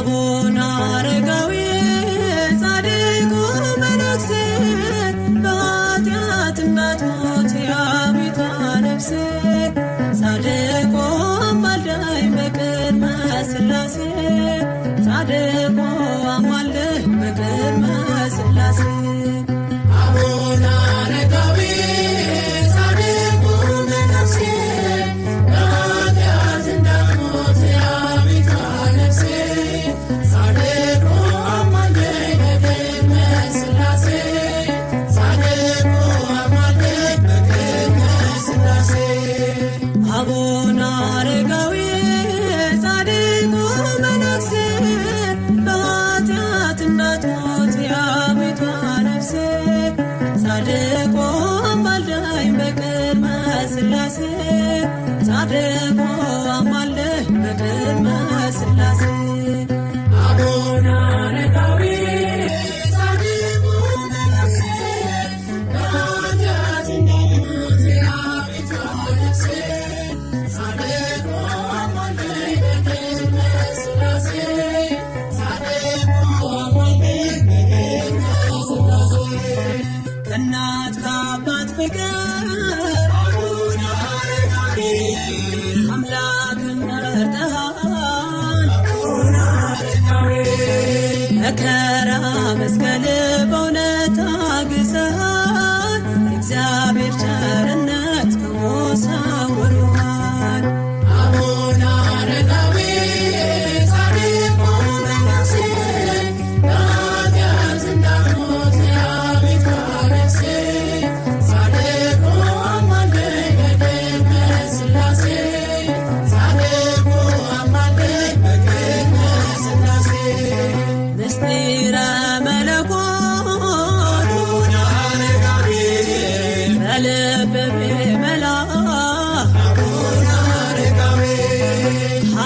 አቡነ አረጋዊ ጻድቁ መነኩሴ በኃጢአት እንዳትሞት የአቤቷ ነፍሴ ጻድቁ አማልደኝ በቅድመ ሥላሴ ጻድቁ አማልደኝ በቅድመ ሥላሴ አቡነ አረጋዊ ጻድቁ መነኩሴ በኃጢአት እንዳትሞት የአቤቷ ነፍሴ ጻድቁ አማልደኝ በቅድመ ሥላሴ ጻድቁ አማልደኝ በቅድመ ሥላሴ አቡነ አረጋዊ ጻድቁ መነኩሴ በኃጢአት እንዳትሞት የአቤቷ ነፍሴ ጻድቁ አማልደኝ በቅድመ ሥላሴ ጻድቁ አማልደኝ በቅድመ ሥላሴ አቡነ አረጋዊ ጻድቁ መነኩሴ በኃጢአት እንዳትሞት የአቤቷ ነፍሴ ጻድቁ አማልደኝ በቅድመ ሥላሴ ጻድቁ አማልደኝ በቅድመ ሥላሴ ከእናት ከአባት ፍቅር አቡነ አረጋዊ አምላክን መርጠሃል አቡነ አረጋዊ መከራ መስቀል በእውነት ታግሰሃል እግዚአብሔር ቸርነት ከሞት ሰውሮሃል አቡነ አረጋዊ ጻድቁ መነኩሴ በኃጢአት እንዳትሞት የአቤቷ ነፍሴ ጻድቁ አማልደኝ በቅድመ ሥላሴ ጻድቁ አማልደኝ በቅድመ ሥላሴ ምስጢረ መለኮት አቡነ አረጋዊ በልብ ቢመላ አቡነ አረጋዊ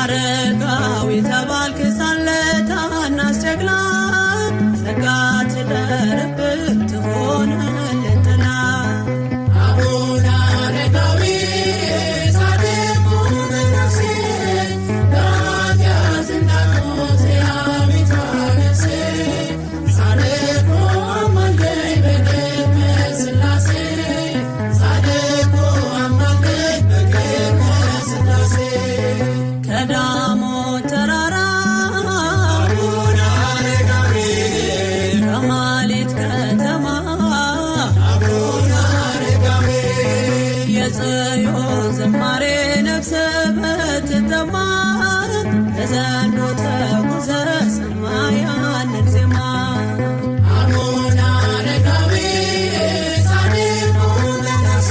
አረጋዊ ተባልክ ሳለ ታናሽ ጀግና ጸጋ ትደርብህ ትሆንልህ ጥላ አቡነ አረጋዊ ጻድቁ መነኩሴ በኃጢአት እንዳትሞት የአቤቷ ነፍሴ ጻድቁ አማልደኝ በቅድመ ሥላሴ ጻድቁ አማልደኝ በቅድመ ሥላሴ ከዳሞት ተራራ አቡነ አረጋዊ ከማሌት ከተማ አቡነ አረጋዊ የጽዮን ዝማሬ ነፍስ ብትጠማ በዘንዶ ተጉዘህ ሰማ ያንን ዜማ አቡነ አረጋዊ ጻድቁ መነኩሴ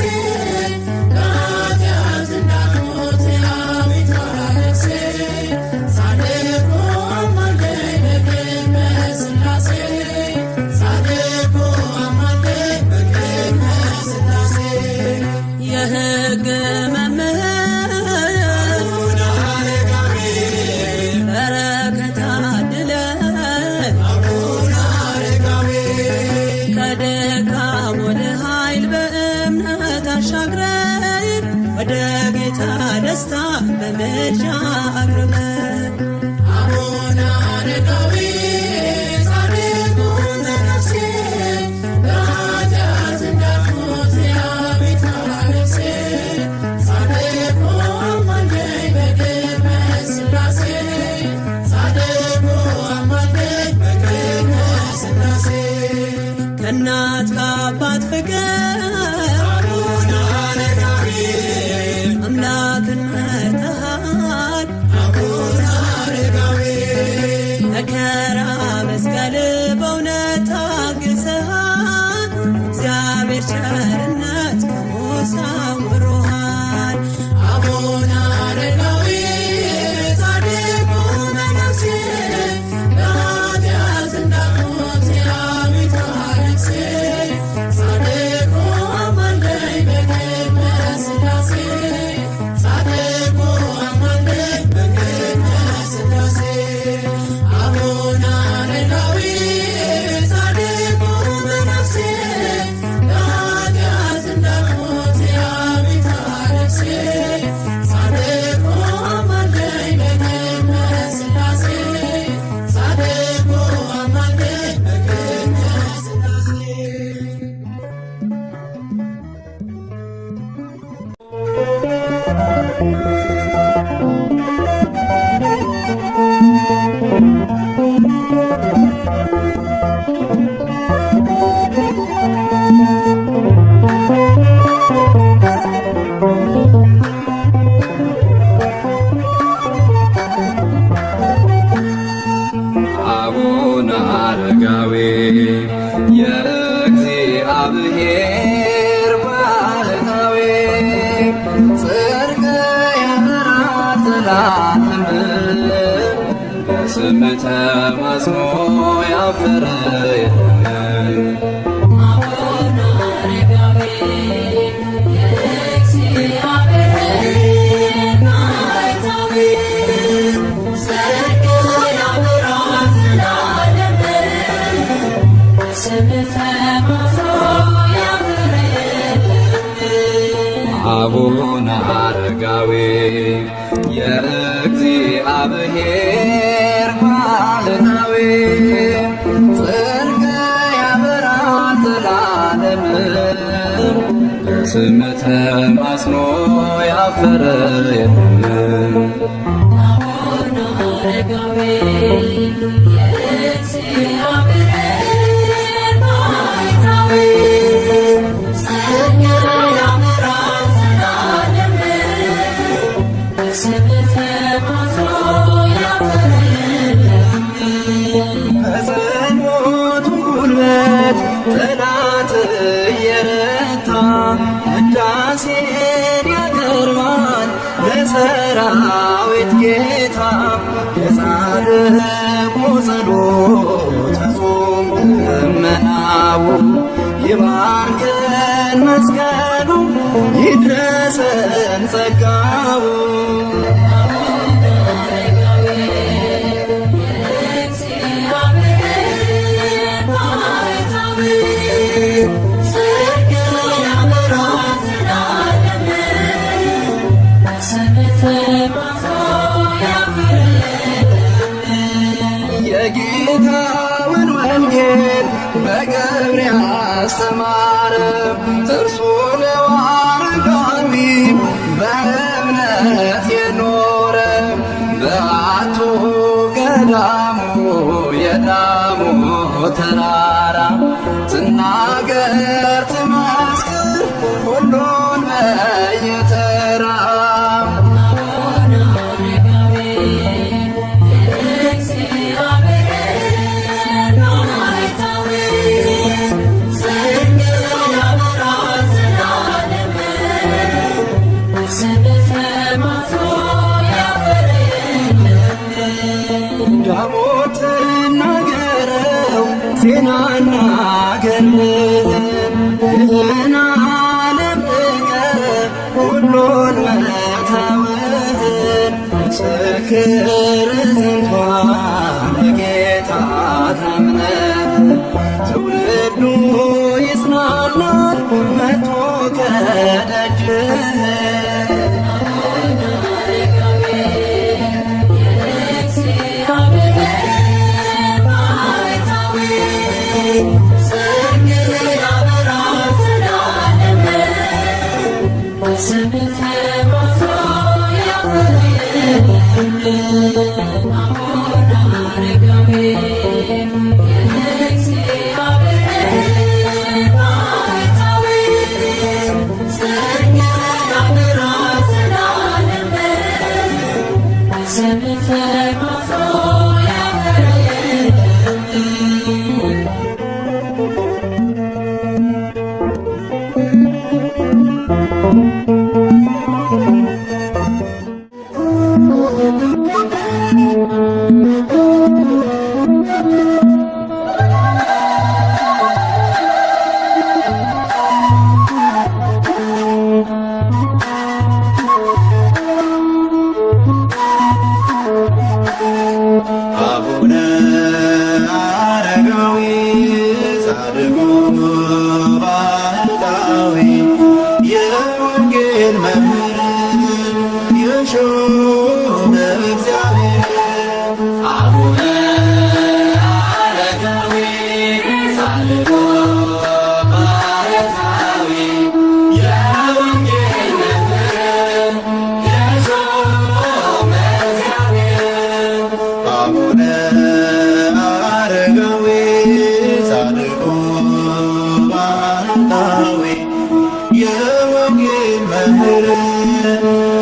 በኃጢአት እንዳትሞት የአቤቷ ነፍሴ ጻድቁ አማልደኝ በቅድመ ሥላሴ ጻድቁ አማልደኝ በቅድመ ሥላሴ የሕግ መምህር አቡነ አረጋዊ በረከት አድለህ አቡነ አረጋዊ ከድካም ወደ ኃይል በእምነት አሻግረን ወደ ጌታ ደስታ በምልጃ አቅርበን አቡነ አረጋዊ ጻድቁ መነኩሴ በኃጢአት እንዳትሞት የአቤቷ ነፍሴ ጻድቁ አማልደኝ በቅድመ ሥላሴ ጻድቁ አማልደኝ በቅድመ ሥላሴ ከእናት ከአባት ፍቅር አቡነ አረጋዊ አምላክን መርጠሃል አቡነ አረጋዊ መከራ መስቀል በእውነት ታግሰሃል እግዚአብሔር ቸርነት ከሞት ሰውሮሃል አቡነ አረጋዊ ጻድቁ መነኩሴ በኃጢአት እንዳትሞት የአቤቷ ነፍሴ ጻድቁ አማልደኝ በቅድመ ሥላሴ ጻድቁ አማልደኝ በቅድመ ሥላሴ አቡነ አረጋዊ በስምህ ተማጽኖ ያፈረ የለም። አቡነ አረጋዊ የእግዚአብሔር ባሕታዊ ጽድቅ ያበራል ዘላለም በስምህ ተማጽኖ ያፈረ የለም። አቡነ አረጋዊ የእግዚአብሔር ባሕታዊ ጽድቅ ያበራል ዘላለም በስምህ ተማጽኖ ያፈረ የለም። አቡነ አረጋዊ የእግዚአብሔር ባሕታዊ ጽድቅ ያበራል ዘላለም በስምህ ተማጽኖ ያፈረ የለም። በጸሎቱ ጉልበት ጠላት እየረታ ውዳሴን ያቀርባል ለሰራዊት ጌታ። የጻድቁ ጸሎት ፍጹም ልመናው ይባርከን መስቀሉ ይድረሰን ጸጋው። አቡነ አረጋዊ የእግዚአብሔር ባሕታዊ ጽድቅ ያበራል ዘላለም በስምህ ተማጽኖ ያፈረ የለም። የጌታውን ወንጌል በገብር ያስተማረ እርሱ ነው አረጋዊ በእምነት የኖረ። በአቱ ገዳሙ የዳሙ ተራራ ትናገር ትመስክር ሁሉን በየተራ። አቡነ አረጋዊ የእግዚአብሔር ባሕታዊ ጽድቅ ያበራል ዘላለም በስምህ ተማጽኖ ያፈረ የለም። ዳሞት ናገረው ዜናና ገድልህን ይህን ዓለም ንቀህ ሁሉን መተውህን ምስክር ዝንቷን በጌታ ታምነህ ትውልዱ ይጽናናል መጥቶ ከደጅህ። አቡነ አረጋዊ የእግዚአብሔር ባሕታዊ ጽድቅ ያበራል ዘላለም በስምህ ተማጽኖ ያፈረ የለም። አቡነ አረጋዊ የእግዚአብሔር ባሕታዊ ጽድቅ ያበራል ዘላለም በስምህ ተማጽኖ ያፈረ የለም። አቡነ አረጋዊ ጻድቁ ባሕታዊ የወንጌል መምህር የሾመ እግዚአብሔር። አቡነ አረጋዊ ጻድቁ ባሕታዊ የወንጌል መምህር የሾመ እግዚአብሔር። አቡነ አረጋዊ ጻድቁ ባሕታዊ የወንጌል መምህር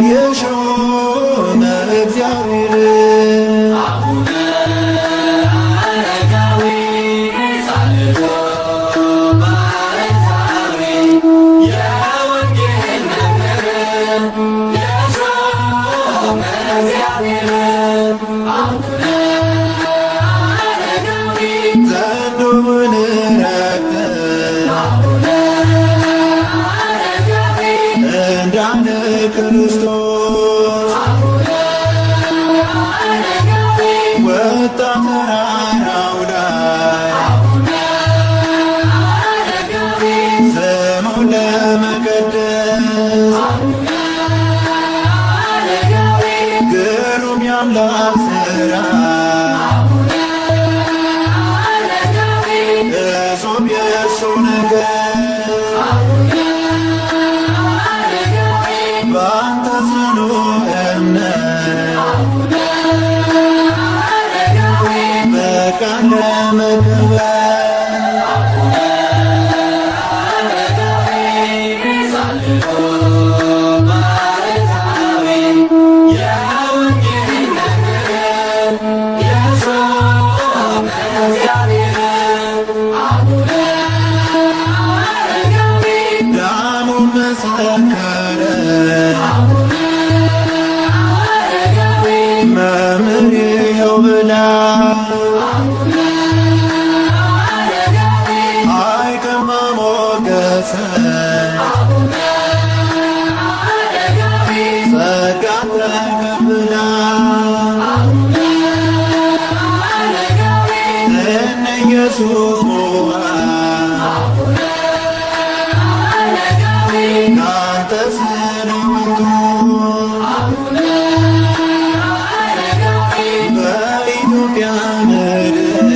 የሾመ እግዚአብሔር። አቡነ አረጋዊ ጻድቁ ባሕታዊ የወንጌል መምህር የሾመ እግዚአብሔር። አቡነ ወጣ ተራራው ላይ ስሙን ለመቀደስ ግሩም የአምላክ ሥራ እጹብ የእርሱ ነገር በአንተ ጽኑ እምነት በቃል ዳሙ መሰከረ መምህር ይኸው ብላ አይቀማ ሞገሰ ጸጋ ተቀብላ እነ ኢየሱስ ሞዓ ናንተ ስለወጡ በኢትዮጵያ ምድር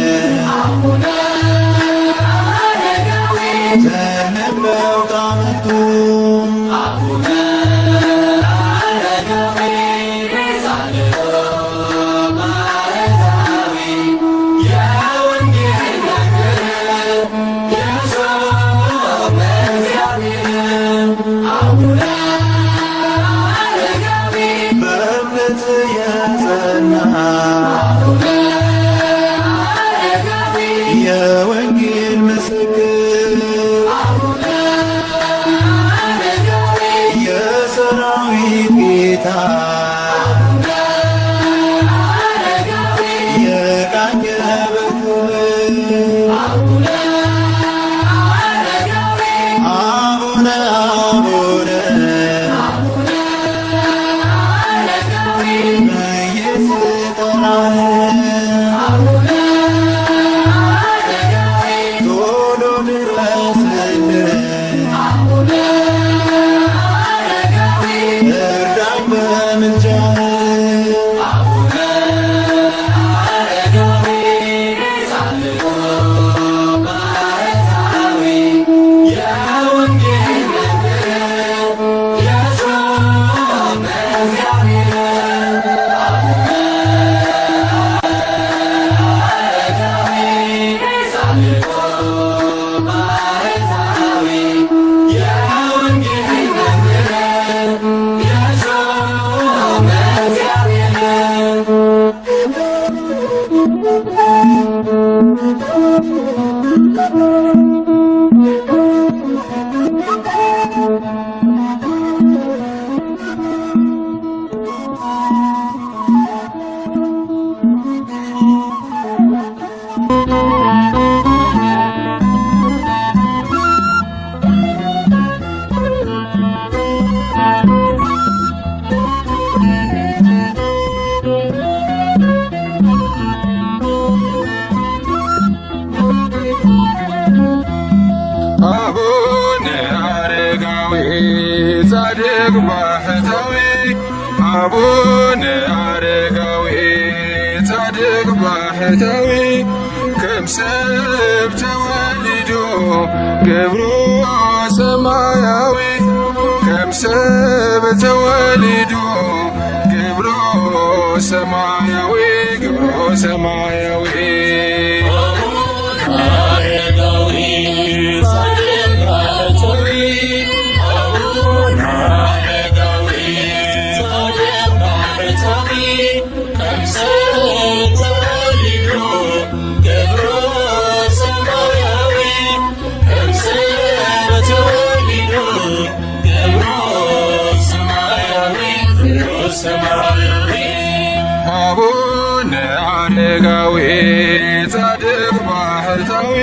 ትልቅ ለውጥ አመጡ። በእምነት የጸና የወንጌል ምስክር የሰራዊት ጌታ የቃኘ በክብር አቡነ አቡነ ብዬ ስጠራህ ቶሎ ድረስልኝ እርዳኝ በምልጃህ አቡነ አረጋዊ ጻድቅ ባህታዊ አቡነ አረጋዊ ጻድቅ ባህታዊ ከምሰብ ተወልዶ ገብሩ ሰማያዊ ከምሰብ ተወልዶ ገብሩ ሰማያዊ ገብሩ ሰማያዊ አቡነ አረጋዊ ጻድቅ ባህታዊ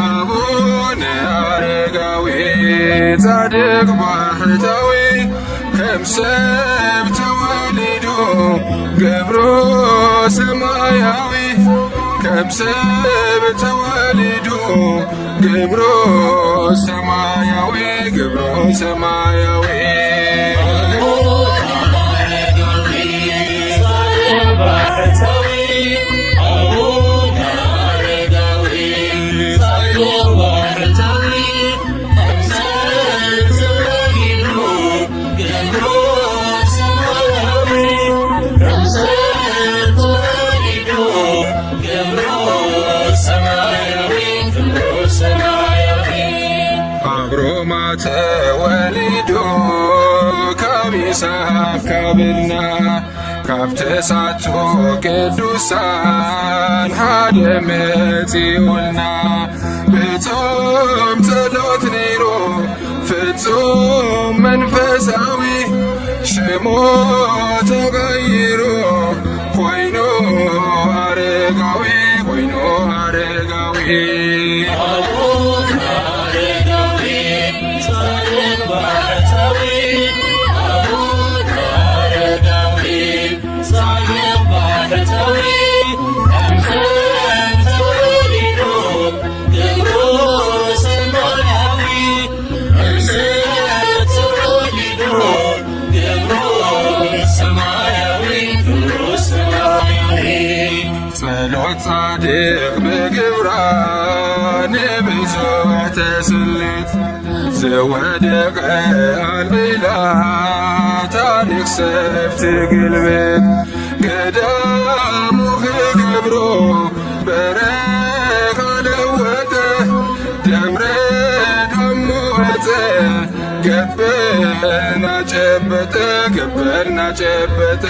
አቡነ አረጋዊ ጻድቅ ባህታዊ ከምሰብ ተወልዶ ገብሮ ሰማያዊ ሰማያዊ ከምስብ ተወሊዱ ግብሮ ሰማያዊ ግብሮ ሰማያዊ አብሮማ ተወሊዶ ከቢሳፍ ካብና ካብ ተሳቶ ቅዱሳን ሓደ መጺኡልና ብጾም ጸሎት ነይሮ ፍጹም መንፈሳዊ ሽሞ ተቀይሮ ኮይኑ አረጋዊ ኮይኑ አረጋዊ ጸሎት ጻድቅ በግብራን ብዙሕ ተስልት ዘወደቀ አልብላ ታሪክ ሰብቲ ግልብት ገዳሙ ክገብሮ በረኻ ለወጠ ደምረ ደሞ ወፀ ገበና ጨበጠ ገበና ጨበጠ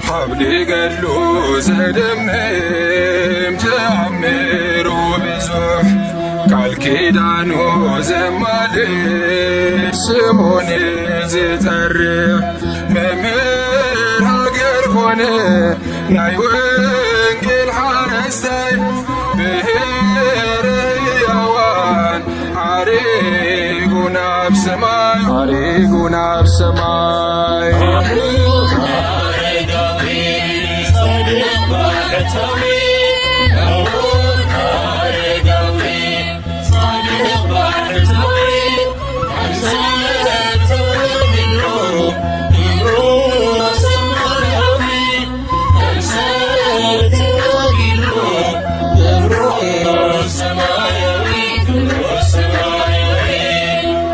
حبل قالو زدمم تأمر بزح قال كيدانو زمال سمون زترح ممر هاجر خونه ناي وانجل حارستاي بهر يوان عريقنا بسماي عريقنا بسماي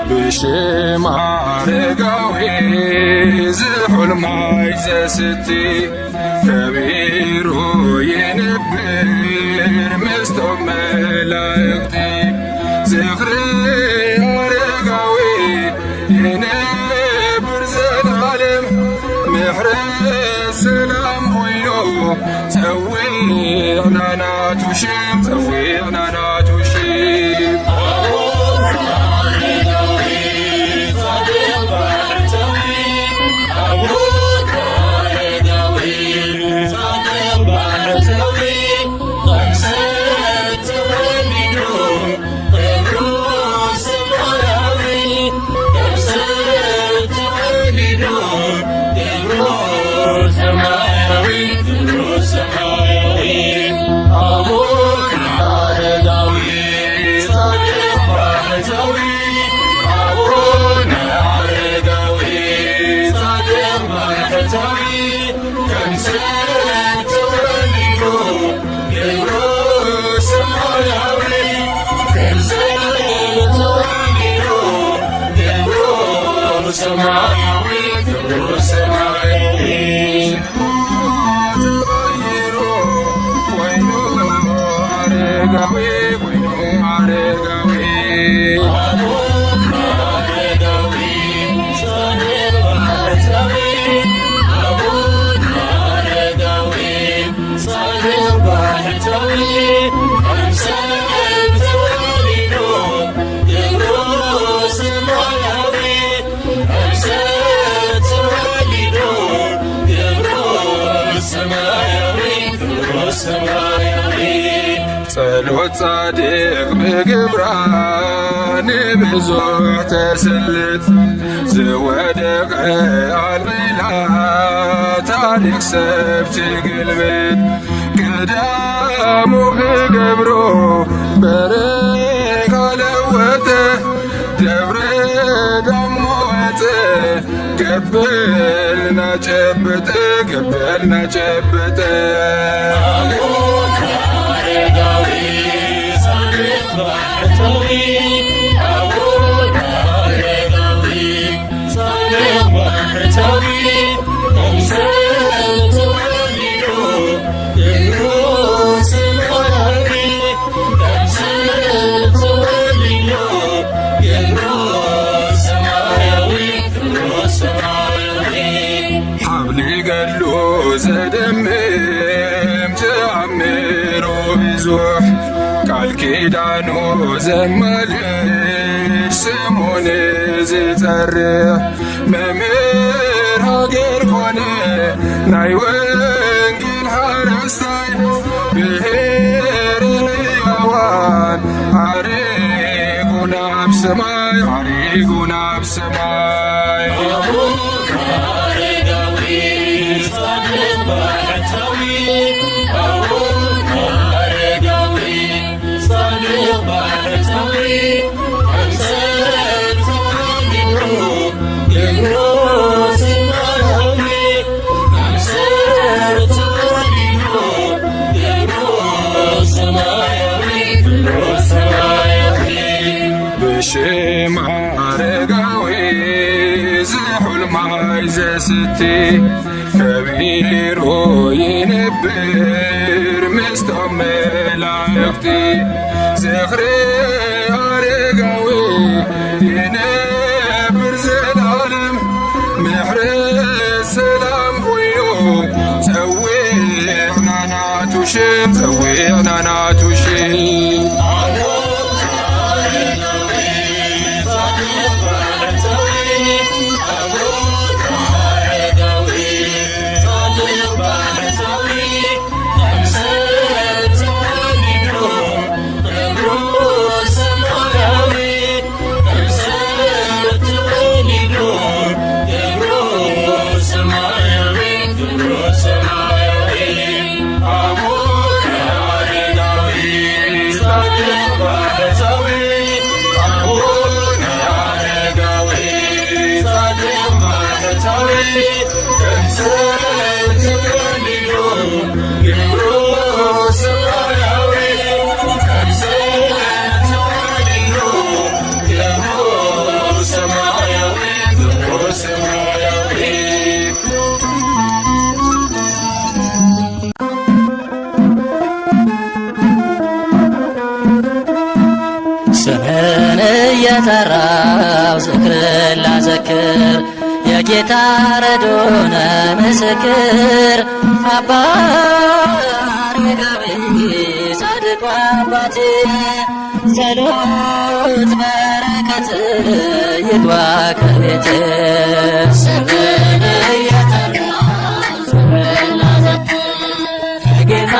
بشم عرقاوي زحل ماي زستي كبيرو ينبر مستوب ملايقتي زخري عرقاوي ينبر زلالم محرس سلام وينو تويعنا ناتوشيم تويعنا ناتوشيم I'm ጸሎት ጻድቅ ብግብራን ብዙሕ ተስልት ዝወደቀ አልቤላ ታሪክ ሰብ ትግልብጥ ቀዳሙ ክገብሮ በረካ ለወጠ ደብረ ዳሞ ወፀ ገበልና ጨበጠ ገበልና ጨበጠ ዘደምም ተአምሮ ብዙሕ ቃል ኪዳኑ ዘማልድ ስሙን ዝጸርሕ መምህር ሃገር ኮነ ናይ ወንጌል ሓረስታይ ብሔረ ሕያዋን ሐሪጉና ኣብ ሰማይ ሐሪጉና ኣብ ሰማይ ብሽም ኣረጋዊ ዝሑልማይ ዘስቲ ከቢሩ ይነብር ምስቶም መላእክቲ ዝኽሪ ኣረጋዊ ይነብር ዘላለም ምሕረት ሰላም ኮይኑ ፀዊዕና ናቱ ሽም ፀዊዕና ናቱ ሽም ስምህን እየጠራው ዝክርን ላዘክር የጌታ ረዶነ ምስክር አባ አረጋዊ ጻድቁ አባቴ ጸሎት በረከት ይግባ ከቤቴ ስምህን እየጠራው ዝክርን ላዘክር የጌታ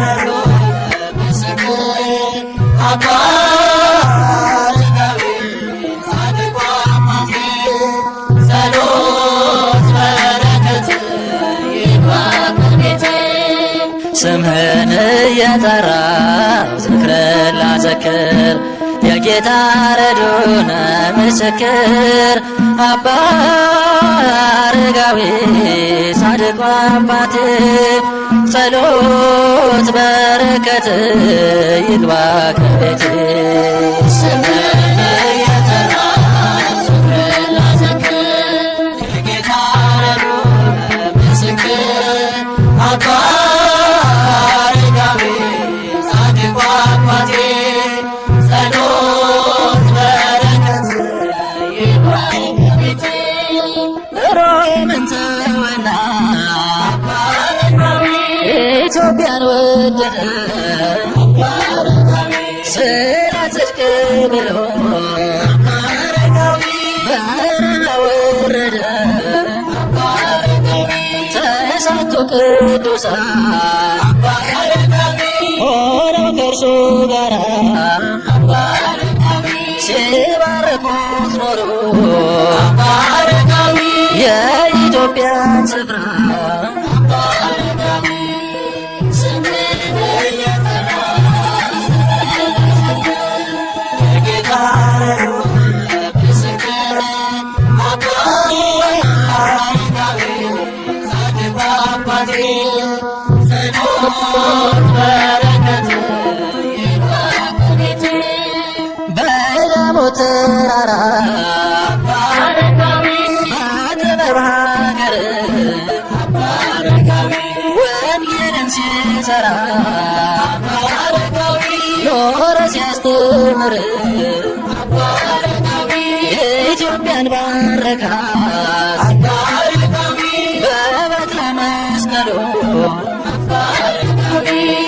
ረዶነ ምስክር አባ ስምህን እየጠራው ዝክርን ላዘክር የጌታ ረዶነ ምስክር አባ አረጋዊ ጻድቁ አባቴ ጸሎት በረከት ይግባ ከቤቴ ስምህን እየጠራው ዝክርን ላዘክር የጌታ ረዶነ ምስክር አባ ኢትዮጵያን ወደደ ስለ ጽድቅ ብሎ በረሃ ወረደ ተሳቶ ቅዱሳን ሆነው ከእርሱ ከንጉሱ ጋራ ሲባርኩት ኖሩ የኢትዮጵያን ስፍራ በዳሞት ተራራ በጥበብ ሀገር ወንጌልን ሲሰራ ኖረ ሲያስተምር ኢትዮጵያን ባረካት በበትረ መስቀሉ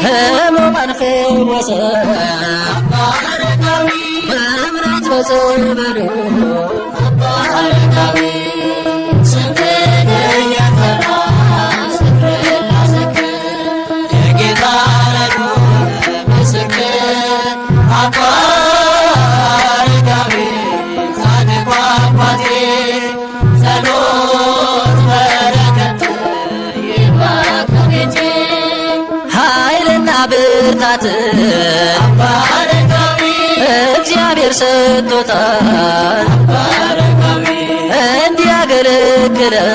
ሕሙማን ፈወሰ በእምነት በጸበሉ የጌታ ረድኤቱ ምስክር አባ አረጋዊ ጻድቁ አባቴ ጸሎት በረከት ይግባ ከቤቴ ኃይልና ብርታት አባ አረጋዊ እግዚአብሔር ሰጥቶታል አባ አረጋዊ እንዲያገለግለው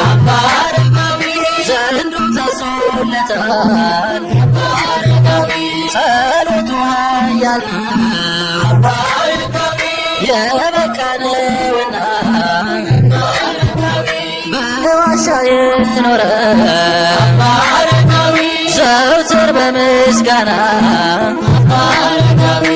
አባ አረጋዊ ዘንዱ ታሶለታል አባ አረጋዊ ጸሎቱ ኃያል ነው አባ አረጋዊ የበቃ ነውና አባ አረጋዊ በዋሻ የኖረ አባ አረጋዊ ዘውትር በምስጋና አባ አረጋዊ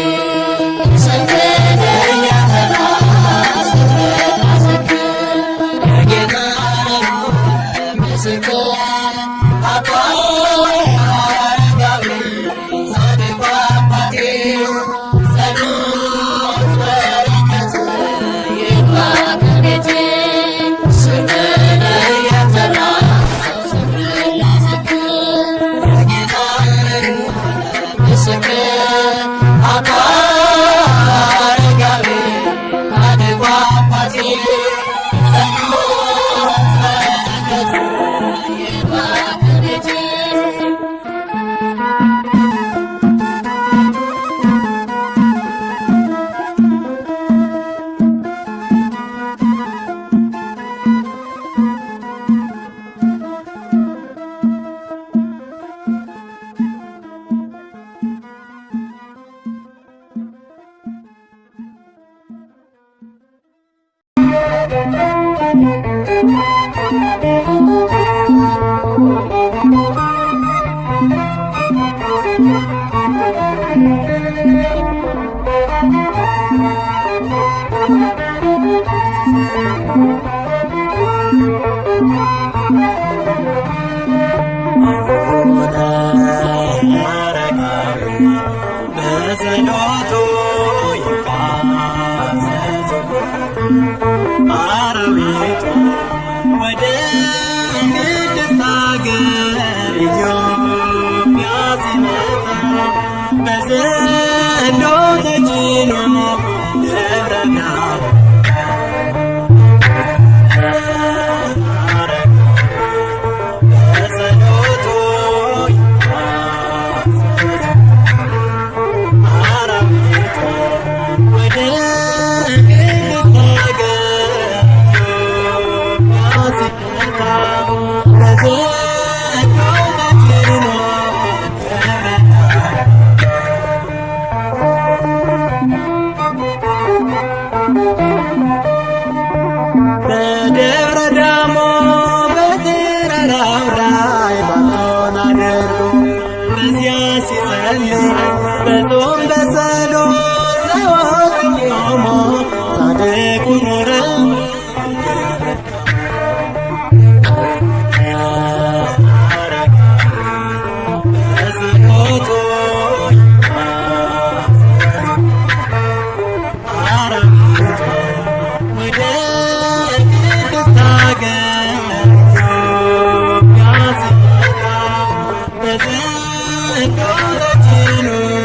Thank you.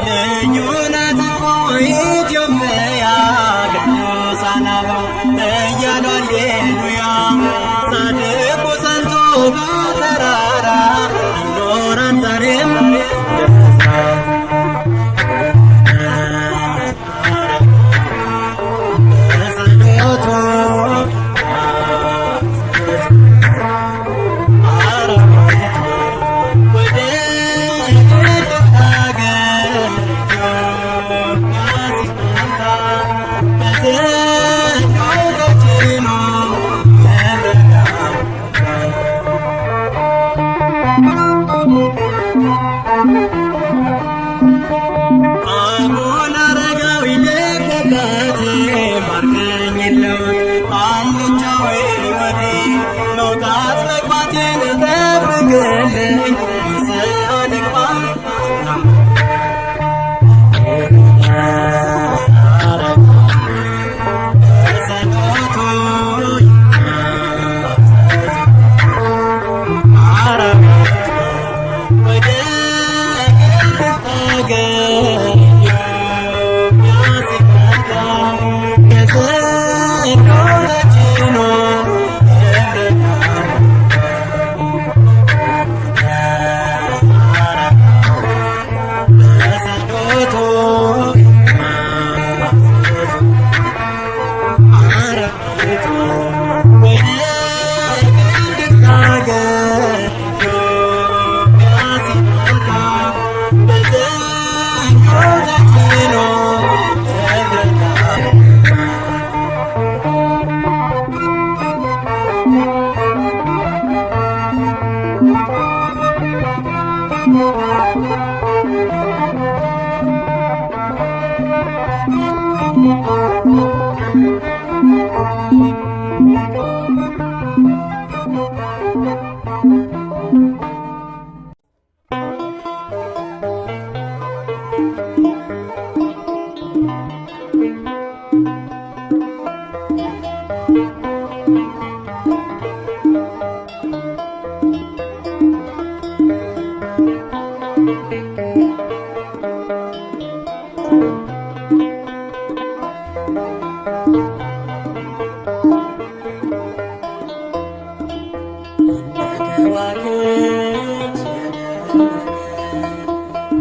ልዩ ናት እኮ ኢትዮጵያ ቅዱሳን አበው እያሉ ሃሌሉያ ጻድቁ ጸንቶ በተራራ ይኖራል ዛሬም አቡነ አረጋዊ ደግ አባቴ ባርከኝ የለውት አልጫው ሕይወቴ መውጣት መግባቴን ጠብቅልኝ ንስሐ ልግባ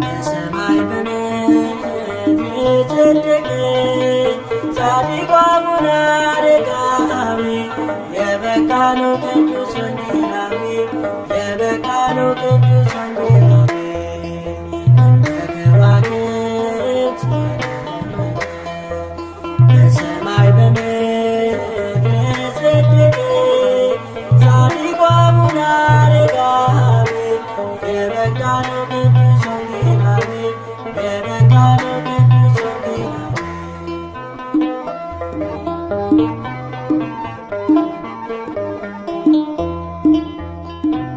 በሰማይ በምድር የጸደቀ ጻድቁ አቡነ አረጋዊ የበቃ ነው ቅዱስ ወንጌላዊ የበቃ ነው ቅዱስ ወንጌላዊ እንደ ከዋክብት በሰማይ በምድር የጸደቀ ጻድቁ አቡነ አረጋዊ የበቃ ነው ቅዱስ ወንጌላዊ የበቃ ነው ቅዱስ ወንጌላዊ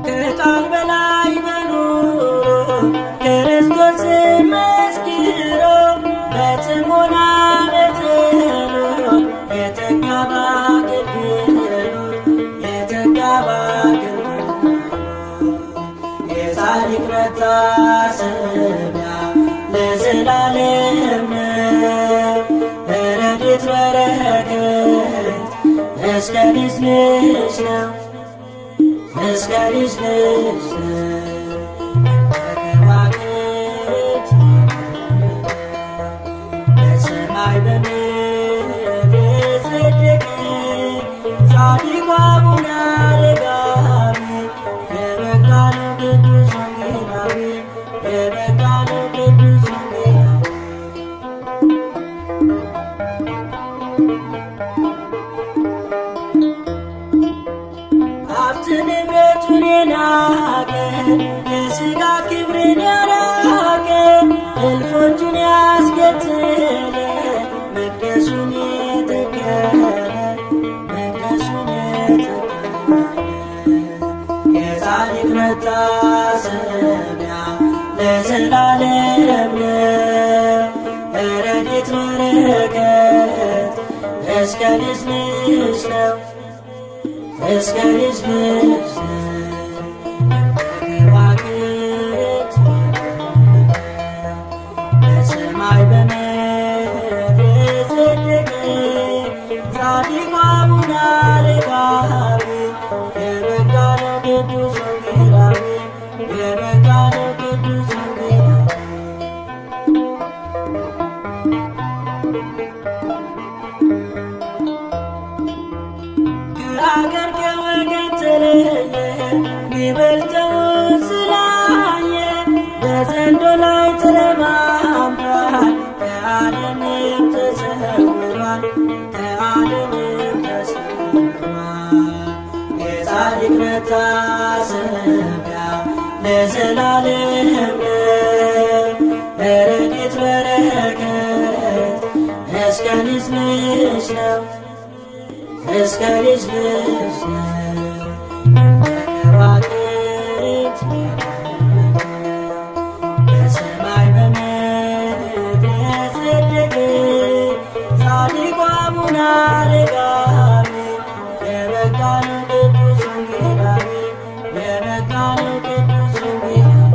ከቃል በላይ በኑሮ ክርስቶስን መስክሮ በጽሞና በጸሎት የተጋባ አገልግሎት የተጋባ አገልግሎት የጻድቅ መታሰቢያ ለዘላለም ነው። ረድኤት በረከት እስከ ልጅ ልጅ ነው እስከ ልጅ ልጅ ነው። ከዋክብት በሰማይ በምድር የጸደቀ ጻድቁ አቡነ አረጋዊ የበቃ ነው ቅዱስ ወንጌላዊ የበቃ ነው ቅዱስ ወንጌላዊ ሀብት ንብረቱን የናቀ የሥጋ ክብርን ያራቀ እልፎቹን ያስከተለ መቅደሱን የተከለ መቅደሱን የተከለ የጻድቅ መታሰቢያ ለዘላለም ነው። ረድኤት በረከት እስከ እስከ ልጅ ልጅ ነው እስከ ልጅ ልጅ ከዋክብት በሰማይ በምድር የጸደቀ ጻድቁ አቡነ አረጋዊ የበጋ ነው ቅዱስ ወንጌላዊ የበጋ ነው ቅዱስ ወንጌላዊ ከአገር ከወገን ተለየ ሚበልጠው ስላየ በዘንዶ ላይ ተለማምዷል ከዓለምም ተሰውሯል ከዓለምም ተሰውሯል የጻድቅ መታሰቢያ ለዘላለም ረድኤት በረከት እስከ ልጅ ልጅ ነው እስከ ልጅ ልጅ ነው ከዋክብት በሰማይ በምድር የጸደቀ ጻድቁ አቡነ አረጋዊ የበጋ ነው ቅዱስ ወንጌላዊ የበጋ ነው ቅዱስ ወንጌላዊ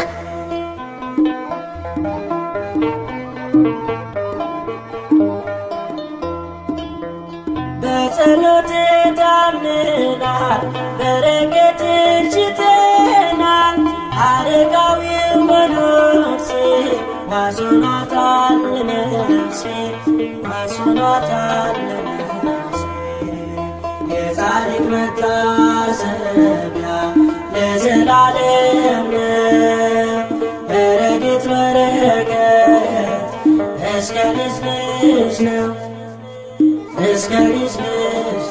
በጸሎት ታምናል በረከትን ሽተናል አረጋዊው መነኩሴ ዋሶናታል ለነፍሴ ዋሶናታል ለነፍሴ የጻድቅ መታሰቢያ ለዘላለም ረድኤት በረከት እስከ ልጅ ልጅ ነው እስከ ልጅ ልጅ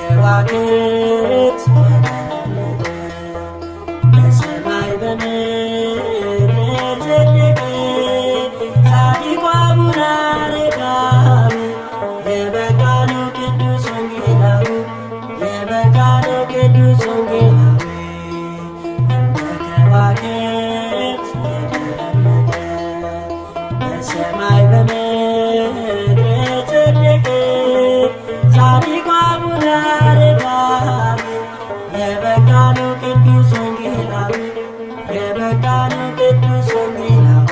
ከዋክብት በሰማይ በምድር የጸደቀ ጻድቁ አቡነ አረጋዊ የበጋ ነው ቅዱስ ወንጌላዊ የበጋ ነው ቅዱስ ወንጌላዊ ከዋክብት በሰማይ በምድር የጸደቀ ጻድቁ አቡነ አረጋዊ የበጋ ነው ቅዱስ ወንጌላዊ የበጋ ነው ቅዱስ ወንጌላዊ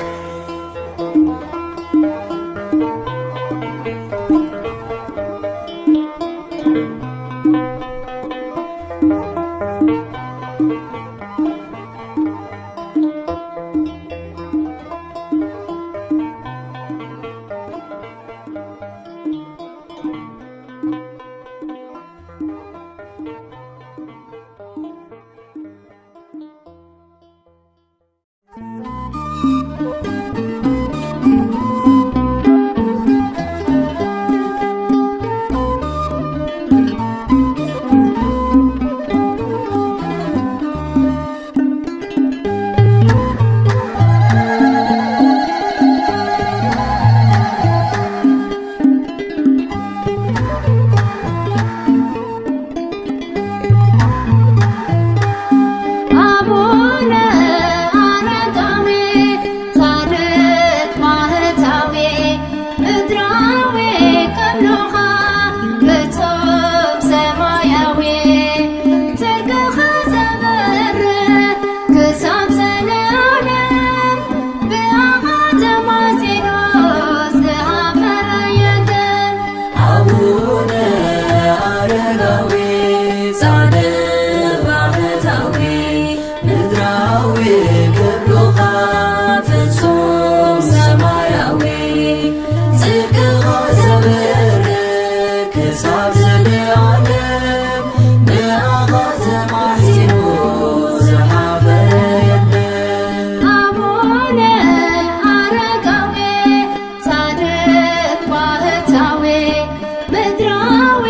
ምድራዊ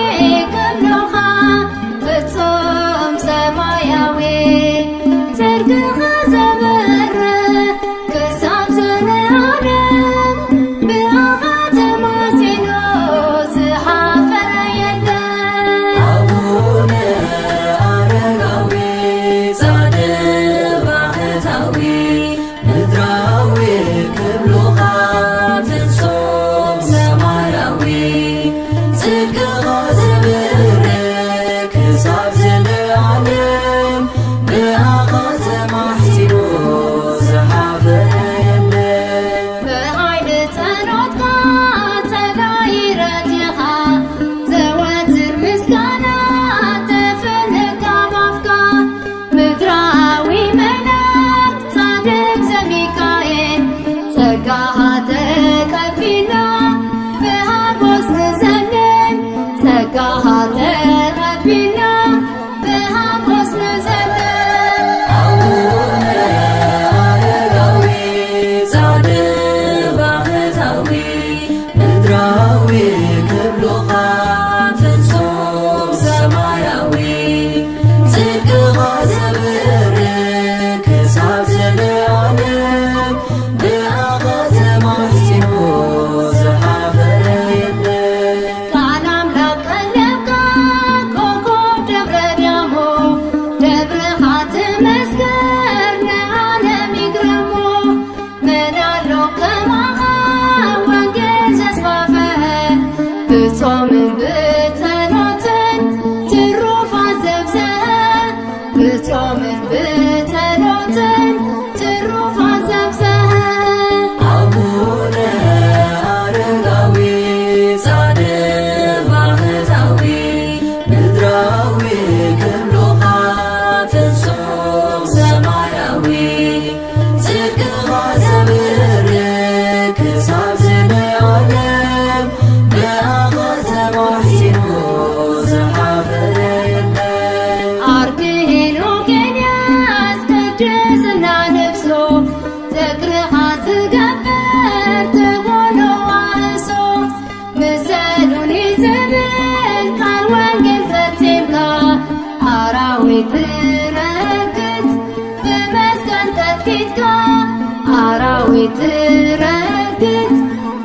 ቅዱኻ ጽድቅኻ ዘብርክ ክሳብ ዘለዓለም ብኣኻ ተማሕሲኑ ዝሓፈረ የለን። ብኃይሊ ጸሎትካ ተጋይረትኻ ዘወትር ምስጋና ተፈልካ ባፍካ ምድራዊ መላእክት ጻድቅ ዘሚካኤል ጸጋኻ ተቀቢልና ብሃጎስ ንዘልን ጸጋኻ ተቀቢልና ብሃጎስ ንዘልን አቡነ አረጋዊ ጻድቅ ባህታዊ ምድራዊ ክብሉኻ ፍጹም ሰማያዊ ጽድቅኻ ዘብርክ ክሳብ ዘለዓለም ብኣኻ ተማሕሲኑ ዝሓፈረ የለን። ቃል አምላክ ቀለብካ ኮከብ ደብረ ዳሞ ደብርኻ ትመስክር ንዓለም ይግረሞ መናሎ ከማኻ ወንጌል ዘስፋፍሐ ብጾምን ብጸሎትን ትሩፋት ዘብዝሐ ብጾምን ብጸሎትን ትሩፋት ዘብዝሐ አቡነ አረጋዊ ጻድቅ ባህታዊ ምድራዊ ክብሉኻ ፍጹም ሰማያዊ ጽድቅኻ ዘብርክ ክሳብ ዘለዓለም ብኣኻ ተማሕሲኑ ዝሓፈረ የለን። አርክሄኖ ኬንያስ ቅድስና ልብሶ ዘክርኻ ዝገበር ትኾኖ ዋህሶ ምሰሉኒ ዝብል ቃል ወንጌል ፈጺምካ አራዊት ትረግጥ ብመስቀል ቀጥቂጥካ አራዊት ትረግጥ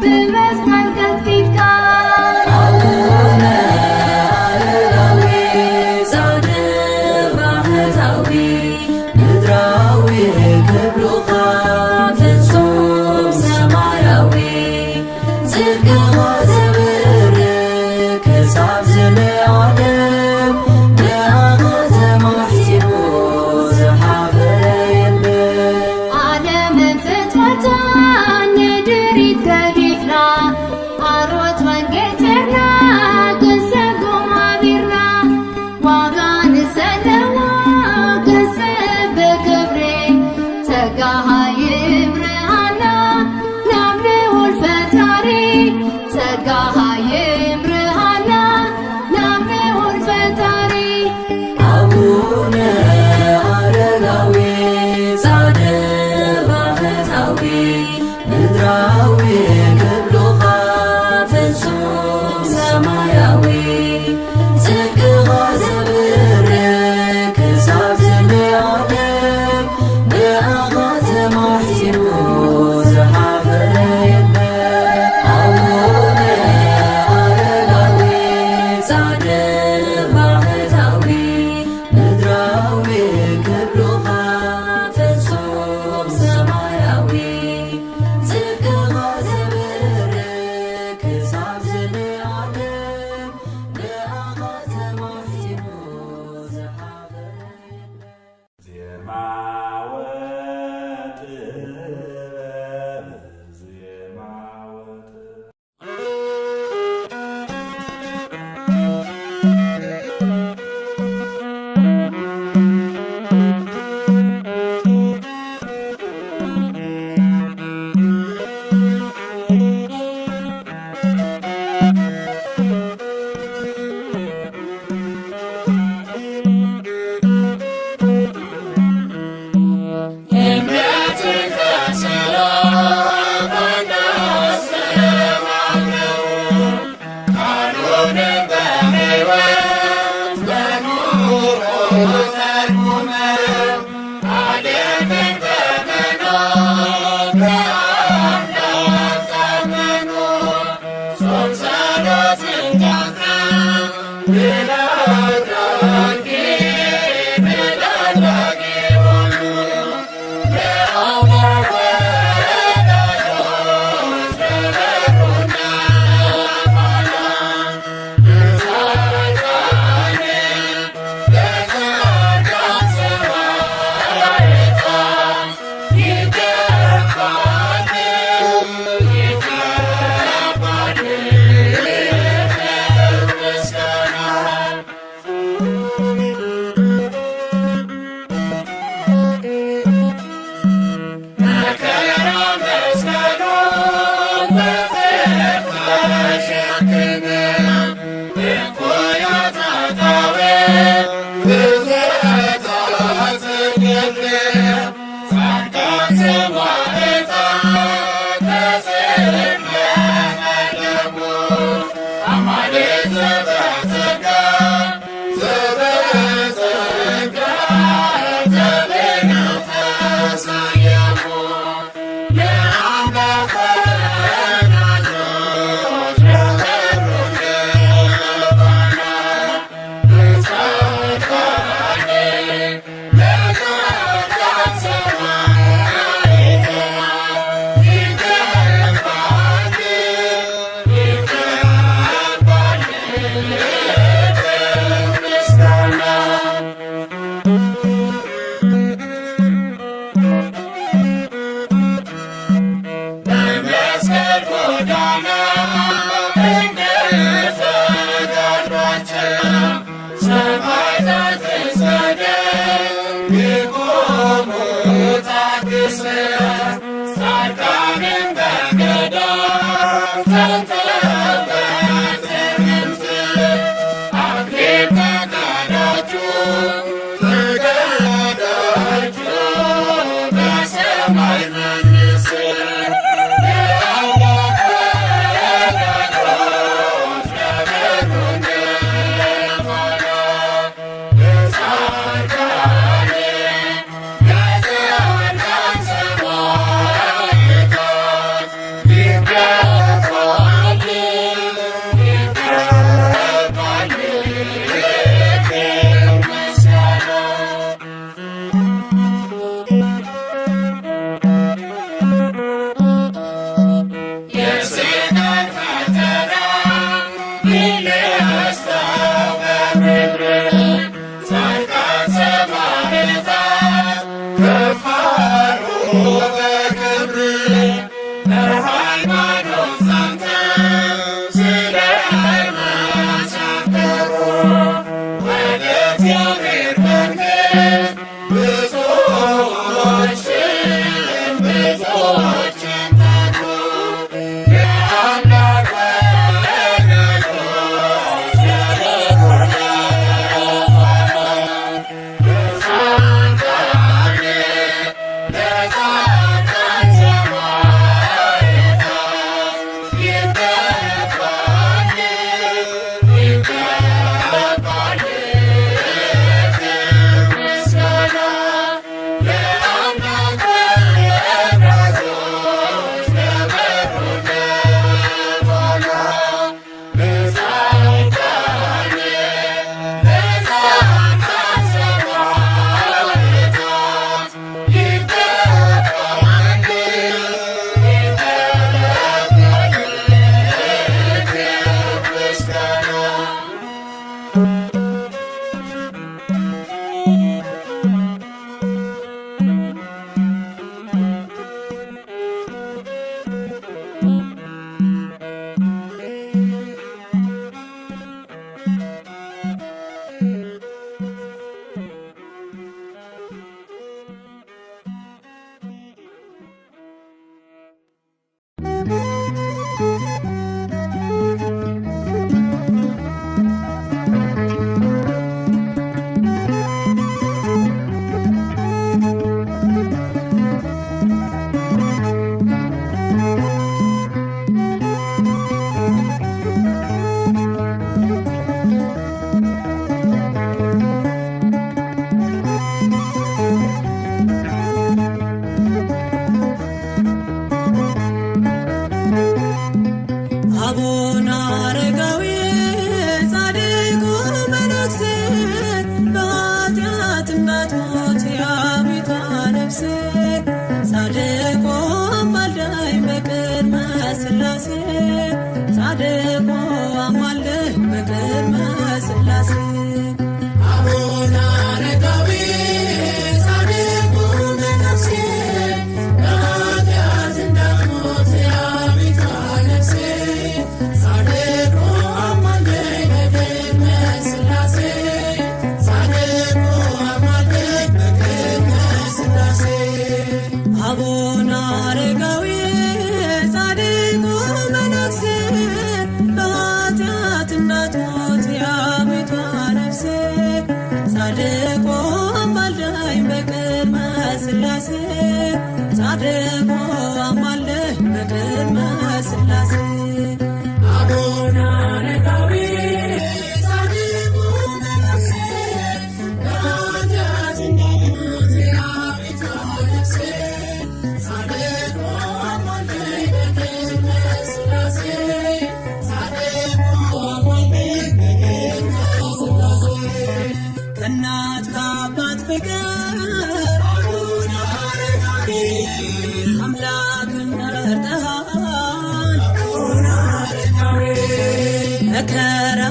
ብመስቀል ቀጥቂጥካ አቡነ አረጋዊ ጻድቅ ባህታዊ ምድራዊ ክብሉኻ ፍጹም ሰማያዊ ጽድቅኻ ዘብርክ ክሳብ ዘለዓለም ብኣኻ ተማሕሲኑ ዝሓፈረ የለን። ዓለምን ፍትወታ ንድሪት ገዲፍና አሮት ወንጌል ቴርና ገሰጎም አቢርና ዋጋ ንሰለዎ ገስብ ብክብሬ ጸጋኻ ይምርሃና ናብ ልዑል ፈጣሪ ጸጋኻ ይምርሃና ናብ ልዑል ፈጣሪ አቡነ አረጋዊ ጻድቅ ባህታዊ ምድራዊ ክብሉኻ ፍጹም ሰማያዊ ጽድቅኻ ዘብርክ ክሳብ ዘለዓለም ብኣኻ ተማሕሲኑ ዝሓፈረ የለን። አቡነ አረጋዊ ጻድቅ ባህታዊ ምድራዊ ክብሉኻ ፍጹም ሰማያዊ ጽድቅኻ ዘብርክ ክሳብ ዘለዓለም ብኣኻ ተማሕሲኑ ዝሓፈረ የለን። ዜማ ወጥበብ ዜማ ወጥበብ ስላሴ አቡነ አረጋዊ ከእናት ከአባት ፍቅር አቡነ አረጋዊ አምላክን መርጠሃል። አቡነ አረጋዊ መከራ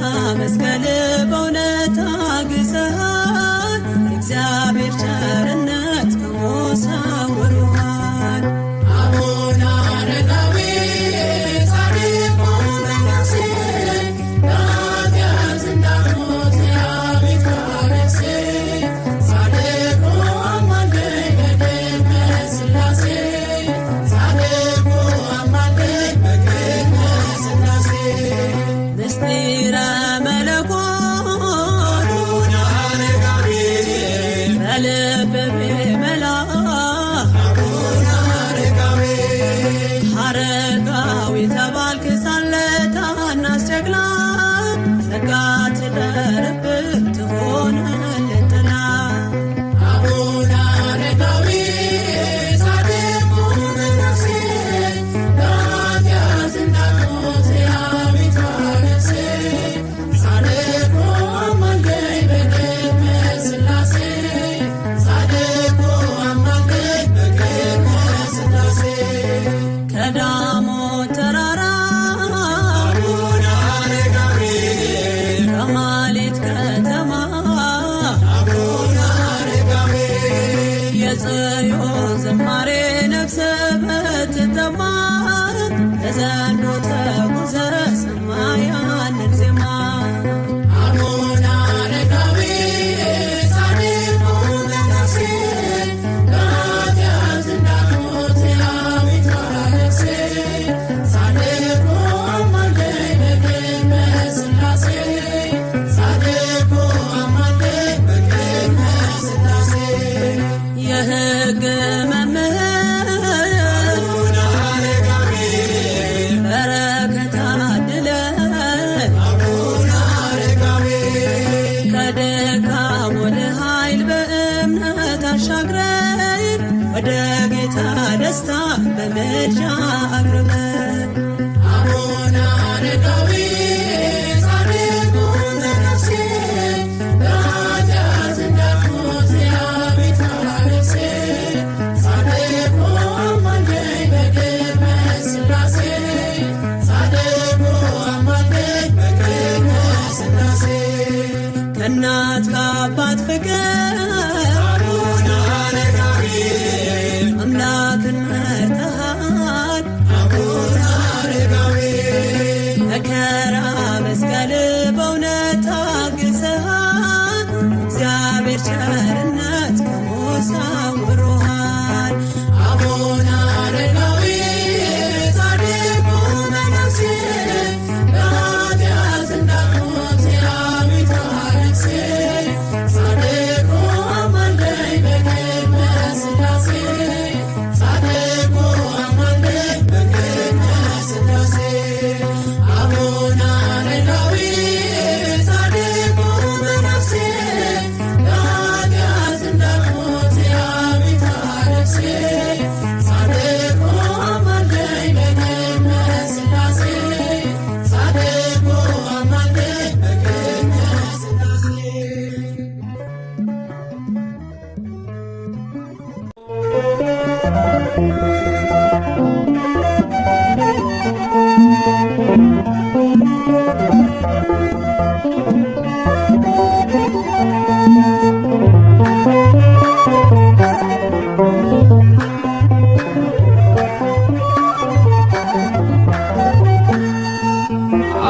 መስቀል በእውነት ታግሰሃል። እግዚአብሔር ቸርነት ከሞት ሰውሮሃል። አቡነ አረጋዊ ጻድቁ መነኩሴ በኃጢአት እንዳትሞት የአቤቱ ነፍሴ ጻድቁ አማልደኝ በቅድመ ሥላሴ ጻድቁ አማልደኝ በቅድመ ሥላሴ ምስጢረ መለኮት አቡነ አረጋዊ በልብ ቢመላ አቡነ አረጋዊ አረጋዊ ተባልክ ሳለ ታናሽ ጀግና ጸጋ ትደርብህ ትሆንልህ ጥላ አቡነ አረጋዊ ጻድቁ መነኩሴ በኃጢአት እንዳትሞት የአቤቱ ነፍሴ ጻድቁ አማልደኝ በቅድመ ሥላሴ ጻድቁ አማልደኝ በቅድመ ሥላሴ ከዳሞት ተራራ አቡነ አረጋዊ ከማሌት ከተማ አቡነ አረጋዊ የጽዮን ዝማሬ ነፍስ ብትጠማ በዘንዶ ተጉዘህ ስማ ያንን ዜማ አቡነ አረጋዊ ጻድቁ መነኩሴ በኃጢአት እንዳትሞት የአቤቱ ነፍሴ ጻድቁ አማልደኝ በቅድመ ሥላሴ ጻድቁ አማልደኝ በቅድመ ሥላሴ የሕግ መምህር አቡነ አረጋዊ በረከት አድለን አቡነ አረጋዊ ከድካም ወደ ኃይል በእምነት አሻግረን ወደ ጌታ ደስታ በምልጃ አቅርበን አቡነ አረጋዊ ጻድቁ መነኩሴ በኃጢአት እንዳትሞት የአቤቱ ነፍሴ ጻድቁ አማልደኝ በቅድመ ሥላሴ ጻድቁ አማልደኝ በቅድመ ሥላሴ ከእናት ከአባት ፍቅር አቡነ አረጋዊ አምላክን መርጠሃል። አቡነ አረጋዊ መከራ መስቀል በእውነት ታግሰሃል። እግዚአብሔር ቸርነት ከሞት ሰውሮሃል። አቡነ አረጋዊ ጻድቁ መነኩሴ በኃጢአት እንዳትሞት የአቤቱ ነፍሴ ጻድቁ አማልደኝ በቅድመ ሥላሴ ጻድቁ አማልደኝ በቅድመ ሥላሴ አቡነ አረጋዊ ጻድቁ መነኩሴ በኃጢአት እንዳትሞት የአቤቱ ነፍሴ ጻድቁ አማልደኝ በቅድመ ሥላሴ ጻድቁ አማልደኝ በቅድመ ሥላሴ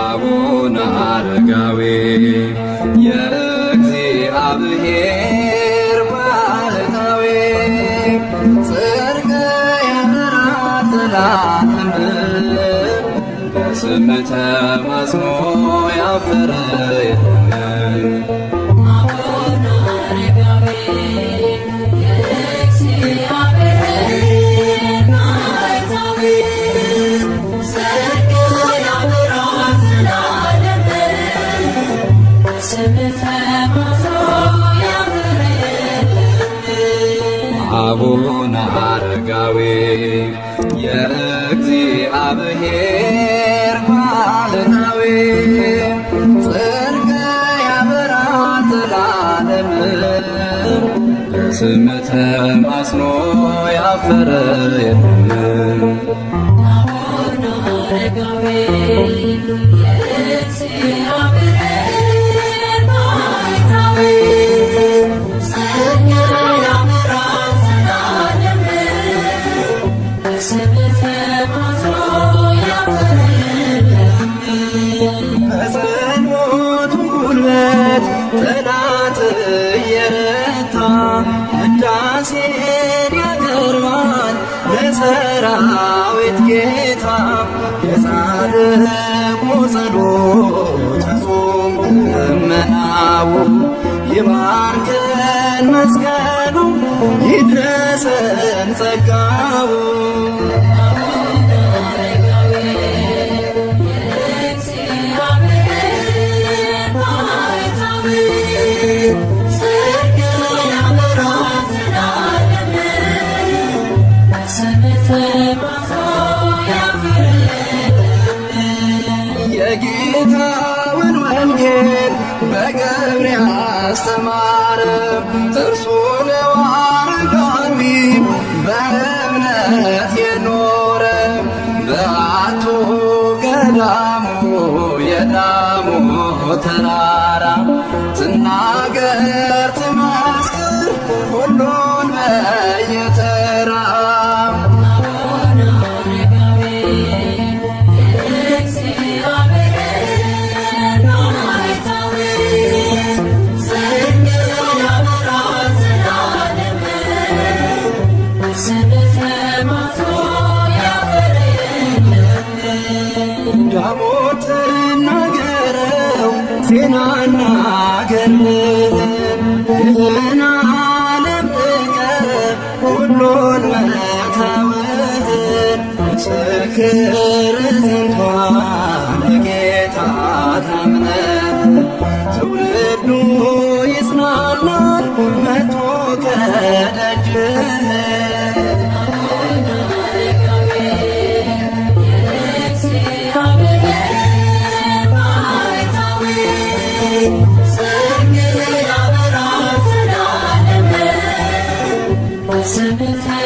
አቡነ አረጋዊ የእግዚአብሔር ባለታዊ ጽድቅ ያበራል ዘላለም በስምህ ተማጽኖ ያፈረ የለም። አቡነ አረጋዊ የእግዚአብሔር ባለታዊ ጽድቅ ያበራል ዘላለም በስምህ ተማጽኖ ያፈረ የለም። አቡነ አረጋዊ የእግዚአብሔር ባለታዊ ጽድቅ ያበራል ዘላለም በስም ተማጽኖ ያፈረ የለም። አቡነ አረጋዊ የእግዚአብሔር ባሕታዊ ስምህ ያምራል ዘላለም በስምህ ተማጽኖ ያፈረ በጸሎቱ ጉልበት ጠላት እየረታ ውዳሴን ያቀርባል ለሰራዊት ጌታ። የጻድቁ ጸሎት ፍጹም ልመናው ይባርከን መስቀሉ ይድረሰን ጸጋው። የጌታውን ወንጌል በገብር ያስተማረ እርሱ ነው አረጋዊ በእምነት የኖረ። በአቱ ገዳሙ የዳሙ ተራራ ትናገር ትመስክር ሁሉን በየተራ። ዳሞት ናገረው ዜናና ገድልህን ይህን ዓለም ንቀህ ሁሉን መተውህን ምስክር ዝንቷን በጌታ ታምነህ ትውልዱ ይጽናናል መጥቶ ከደጅህ። ስምህ